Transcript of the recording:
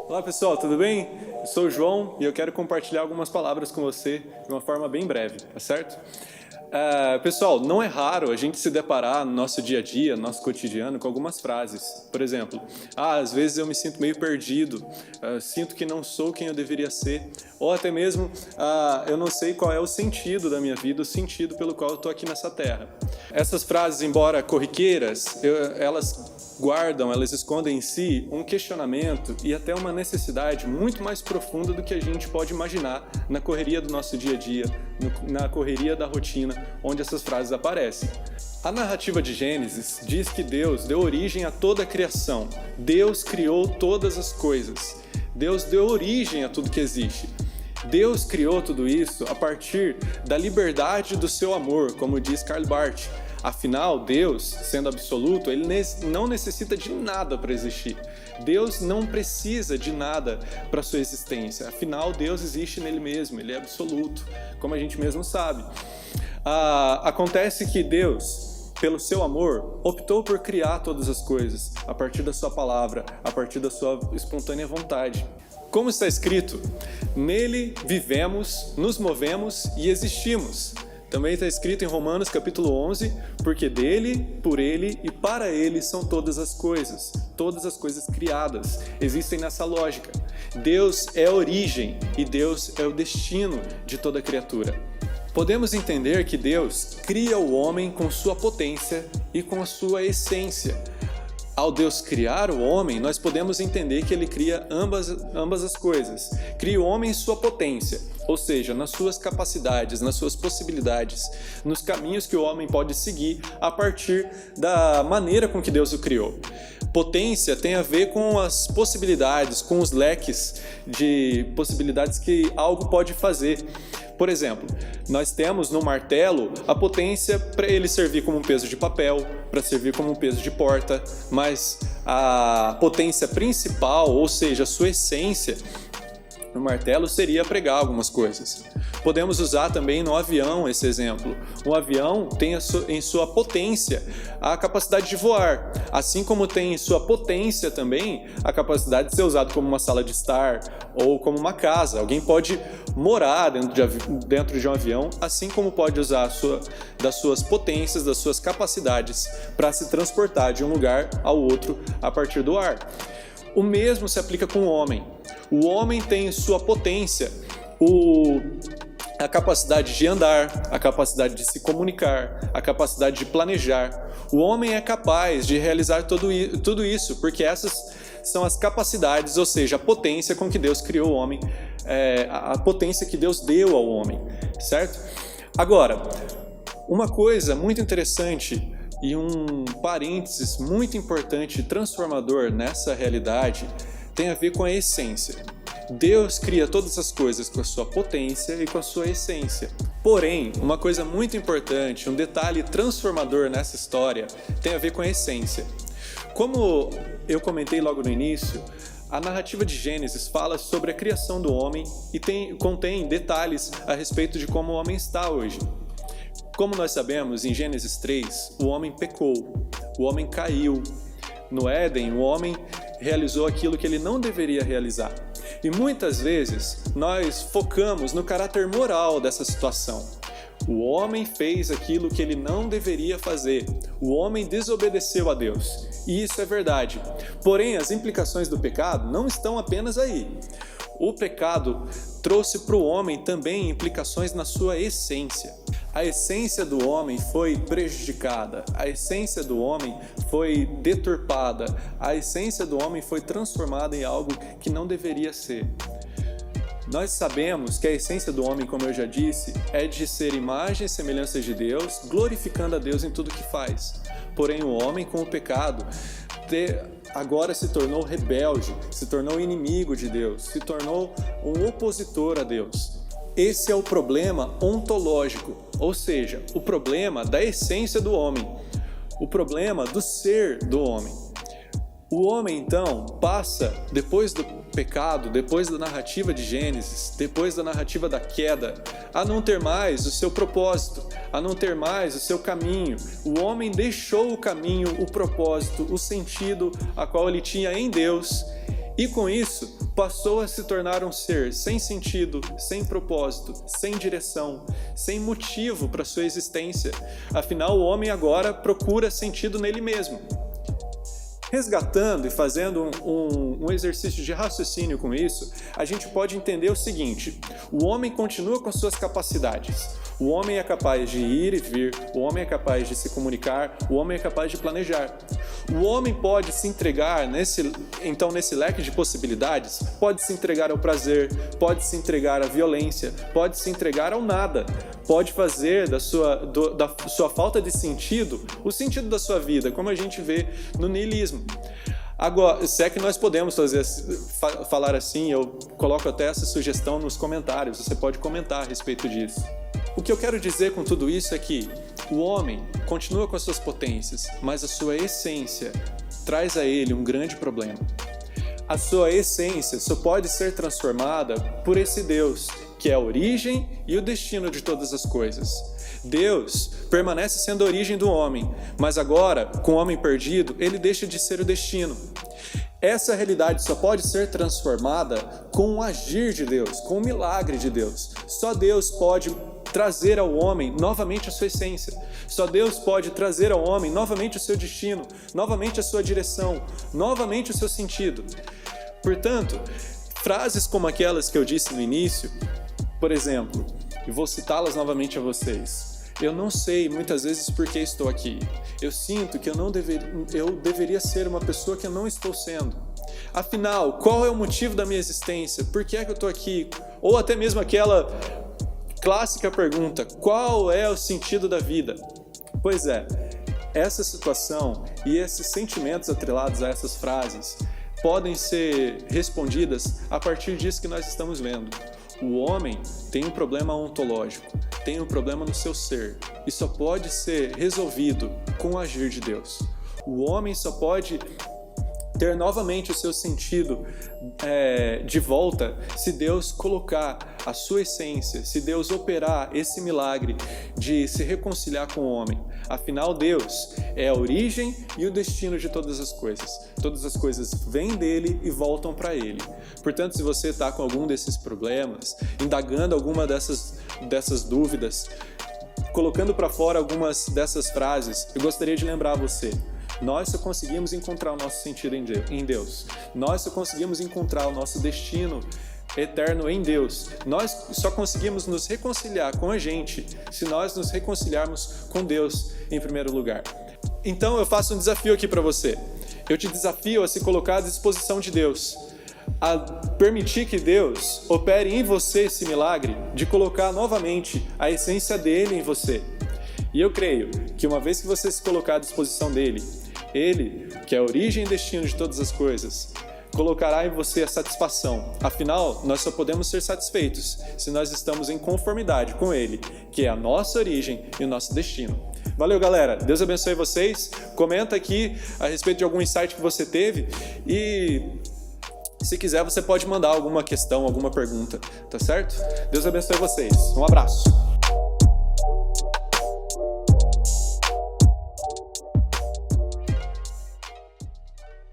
Olá pessoal, tudo bem? Eu sou o João e eu quero compartilhar algumas palavras com você de uma forma bem breve, tá certo? Pessoal, não é raro a gente se deparar no nosso dia a dia, no nosso cotidiano, com algumas frases. Por exemplo, às vezes eu me sinto meio perdido, sinto que não sou quem eu deveria ser, ou até mesmo eu não sei qual é o sentido da minha vida, o sentido pelo qual eu estou aqui nessa terra. Essas frases, embora corriqueiras, elas escondem em si um questionamento e até uma necessidade muito mais profunda do que a gente pode imaginar na correria do nosso dia a dia, na correria da rotina, onde essas frases aparecem. A narrativa de Gênesis diz que Deus deu origem a toda a criação. Deus criou todas as coisas. Deus deu origem a tudo que existe. Deus criou tudo isso a partir da liberdade do seu amor, como diz Karl Barth. Afinal, Deus, sendo absoluto, ele não necessita de nada para existir. Deus não precisa de nada para sua existência. Afinal, Deus existe nele mesmo, ele é absoluto, como a gente mesmo sabe. Acontece que Deus, pelo seu amor, optou por criar todas as coisas a partir da sua palavra, a partir da sua espontânea vontade. Como está escrito, nele vivemos, nos movemos e existimos. Também está escrito em Romanos capítulo 11, porque dele, por ele e para ele são todas as coisas criadas, existem nessa lógica. Deus é a origem e Deus é o destino de toda criatura. Podemos entender que Deus cria o homem com sua potência e com a sua essência. Ao Deus criar o homem, nós podemos entender que ele cria ambas as coisas. Cria o homem em sua potência, ou seja, nas suas capacidades, nas suas possibilidades, nos caminhos que o homem pode seguir a partir da maneira com que Deus o criou. Potência tem a ver com as possibilidades, com os leques de possibilidades que algo pode fazer. Por exemplo, nós temos no martelo a potência para ele servir como um peso de papel, para servir como um peso de porta, mas a potência principal, ou seja, a sua essência, no martelo seria pregar algumas coisas. Podemos usar também no avião esse exemplo. Um avião tem em sua potência a capacidade de voar, assim como tem em sua potência também a capacidade de ser usado como uma sala de estar ou como uma casa. Alguém pode morar dentro de um avião, assim como pode usar das suas potências, das suas capacidades para se transportar de um lugar ao outro a partir do ar. O mesmo se aplica com o homem. O homem tem em sua potência a capacidade de andar, a capacidade de se comunicar, a capacidade de planejar. O homem é capaz de realizar tudo isso, porque essas são as capacidades, ou seja, a potência com que Deus criou o homem, a potência que Deus deu ao homem, certo? Agora, uma coisa muito interessante e um parênteses muito importante e transformador nessa realidade tem a ver com a essência. Deus cria todas as coisas com a sua potência e com a sua essência. Porém, uma coisa muito importante, um detalhe transformador nessa história tem a ver com a essência. Como eu comentei logo no início, a narrativa de Gênesis fala sobre a criação do homem e contém detalhes a respeito de como o homem está hoje. Como nós sabemos, em Gênesis 3, o homem pecou, o homem caiu. No Éden, o homem realizou aquilo que ele não deveria realizar. E muitas vezes nós focamos no caráter moral dessa situação. O homem fez aquilo que ele não deveria fazer. O homem desobedeceu a Deus. E isso é verdade. Porém, as implicações do pecado não estão apenas aí. O pecado trouxe para o homem também implicações na sua essência. A essência do homem foi prejudicada, a essência do homem foi deturpada, a essência do homem foi transformada em algo que não deveria ser. Nós sabemos que a essência do homem, como eu já disse, é de ser imagem e semelhança de Deus, glorificando a Deus em tudo que faz. Porém, o homem, com o pecado, agora se tornou rebelde, se tornou inimigo de Deus, se tornou um opositor a Deus. Esse é o problema ontológico, ou seja, o problema da essência do homem, o problema do ser do homem. O homem, então, passa, depois do pecado, depois da narrativa de Gênesis, depois da narrativa da queda, a não ter mais o seu propósito, a não ter mais o seu caminho. O homem deixou o caminho, o propósito, o sentido a qual ele tinha em Deus, e com isso passou a se tornar um ser sem sentido, sem propósito, sem direção, sem motivo para sua existência. Afinal, o homem agora procura sentido nele mesmo. Resgatando e fazendo um exercício de raciocínio com isso, a gente pode entender o seguinte: o homem continua com suas capacidades. O homem é capaz de ir e vir, o homem é capaz de se comunicar, o homem é capaz de planejar. O homem pode se entregar nesse leque de possibilidades, pode se entregar ao prazer, pode se entregar à violência, pode se entregar ao nada, pode fazer da sua falta de sentido o sentido da sua vida, como a gente vê no niilismo. Agora, se é que nós podemos falar assim, eu coloco até essa sugestão nos comentários, você pode comentar a respeito disso. O que eu quero dizer com tudo isso é que o homem continua com as suas potências, mas a sua essência traz a ele um grande problema. A sua essência só pode ser transformada por esse Deus, que é a origem e o destino de todas as coisas. Deus permanece sendo a origem do homem, mas agora, com o homem perdido, ele deixa de ser o destino. Essa realidade só pode ser transformada com o agir de Deus, com o milagre de Deus. Só Deus pode trazer ao homem novamente a sua essência. Só Deus pode trazer ao homem novamente o seu destino, novamente a sua direção, novamente o seu sentido. Portanto, frases como aquelas que eu disse no início, por exemplo, e vou citá-las novamente a vocês. Eu não sei muitas vezes por que estou aqui. Eu sinto que eu deveria ser uma pessoa que eu não estou sendo. Afinal, qual é o motivo da minha existência? Por que é que eu estou aqui? Ou até mesmo aquela clássica pergunta: qual é o sentido da vida? Pois é, essa situação e esses sentimentos atrelados a essas frases podem ser respondidas a partir disso que nós estamos vendo. O homem tem um problema ontológico, tem um problema no seu ser, e só pode ser resolvido com o agir de Deus. O homem só pode ter novamente o seu sentido de volta se Deus colocar a sua essência, se Deus operar esse milagre de se reconciliar com o homem. Afinal, Deus é a origem e o destino de todas as coisas. Todas as coisas vêm dele e voltam para ele. Portanto, se você está com algum desses problemas, indagando alguma dessas dúvidas, colocando para fora algumas dessas frases, eu gostaria de lembrar você: nós só conseguimos encontrar o nosso sentido em Deus. Nós só conseguimos encontrar o nosso destino eterno em Deus. Nós só conseguimos nos reconciliar com a gente se nós nos reconciliarmos com Deus em primeiro lugar. Então eu faço um desafio aqui para você. Eu te desafio a se colocar à disposição de Deus, a permitir que Deus opere em você esse milagre de colocar novamente a essência dele em você. E eu creio que uma vez que você se colocar à disposição dele, ele, que é a origem e destino de todas as coisas, colocará em você a satisfação. Afinal, nós só podemos ser satisfeitos se nós estamos em conformidade com ele, que é a nossa origem e o nosso destino. Valeu, galera. Deus abençoe vocês. Comenta aqui a respeito de algum insight que você teve e, se quiser, você pode mandar alguma questão, alguma pergunta, tá certo? Deus abençoe vocês. Um abraço.